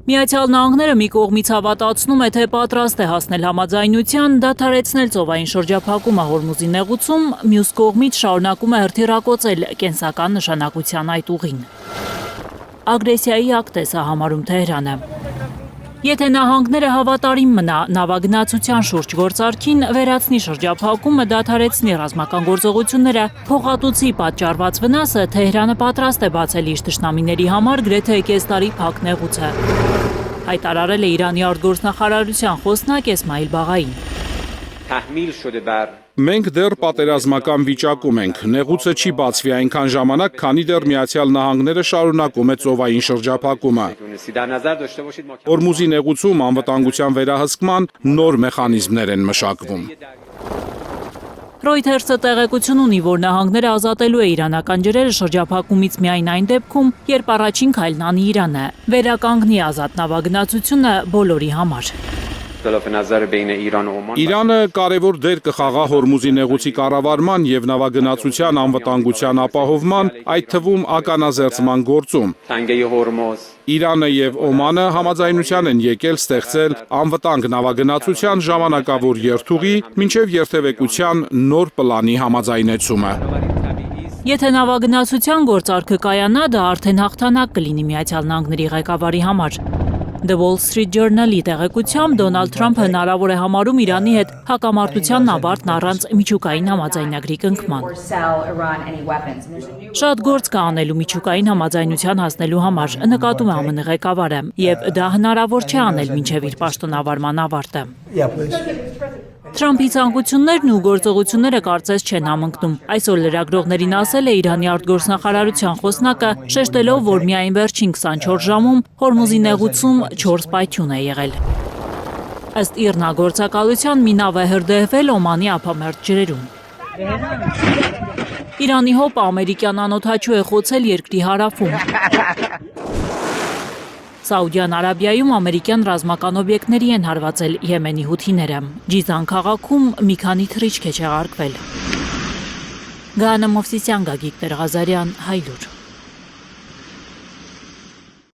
Միացյալ Նահանգները մի կողմից հավատացնում է, թե պատրաստ է հասնել համաձայնության, դադարեցնել ծովային շրջափակումը Հորմուզի նեղուցում, մյուս կողմից շարունակում է հրթիռակոծել կենսական նշանակության այդ ուղին։ Ագրեսիայի ակտ է սա համարում Թեհրանը։ Եթե նահանգները հավատարիմ մնա նավագնացության շուրջ գործարքին, վերացնի շրջափակումը, դադարեցնի ռազմական գործողությունները, փոխհատուցի պատճառված վնասը, Թեհրանը պատրաստ է բացել իր թշնամիների համար գրեթե կես տարի փակ նեղուցը։ Հայտարարել է Իրանի արտգործնախարարության խոսնակ Էսմայիլ Բաղային։ Մենք դեռ պատերազմական վիճակում ենք, նեղուցը չի բացվի այնքան ժամանակ, քանի դեռ Միացյալ Նահանգները շարունակում է ծովային շրջափակումը։ Հորմուզի նեղուցում անվտանգության վերահսկման նոր մեխանիզմներ են մշակվում։ Ռոյթերսը տեղեկություն ունի, որ նահանգները ազատելու է իրանական ջրերը շրջափակումից միայն այն դեպքում, երբ առաջին քայլն անի Իրանը, վերականգնի ազատ նավագնացությունը բոլորի համար։ Իրանը կարևոր դեր կխաղա Հորմուզի նեղուցի կառավարման և նավագնացության անվտանգության ապահովման, այդ թվում ականազերծման գործում։ Իրանը և Օմանը համաձայնության են եկել ստեղծել անվտանգ նավագնացության ժամանակավոր երթուղի, մինչև երթևեկության նոր պլանի համաձայնեցումը։ Եթե նավագնացության գործարքը կայանա, դա արդեն հաղթանակ կլինի Միացյալ Նահանգների ղեկավարի համար։ The Wall Street Journal-ի տեղեկությամբ Դոնալդ Թրամփը հնարավոր է համարում Իրանի հետ հակամարտության ավարտն առանց միջուկային համաձայնագրի կնքման։ Շատ գործ կա անելու միջուկային համաձայնության հասնելու համար, նկատում է ԱՄՆ ղեկավարը, և դա հնարավոր չէ անել մինչև իր պաշտոնավարման ավարտը։ Թրամփի ցանկություններն ու գործողությունները կարծես չեն համընկնում։ Այսօր լրագրողներին ասել է Իրանի արտգործնախարարության խոսնակը, շեշտելով, որ միայն վերջին 24 ժամում Հորմուզի նեղուցում 4 պայթյուն է եղել։ Ըստ ԻՌՆԱ գործակալության մի նավ է հրդեհվել Օմանի ափամերձ ջրերում։ Իրանի հոպը ամերիկյան անօդաչու է խոցել երկրի հարավում։ Սաուդյան Արաբիայում ամերիկյան ռազմական օբյեկտների են հարվածել Եմենի հութիները։ Ջիզան քաղաքում մի քանի թռիչք է չեղարկվել։ Գանա Մովսիսյան, Գագիկ Տեր-Ղազարյան, Հայլուր։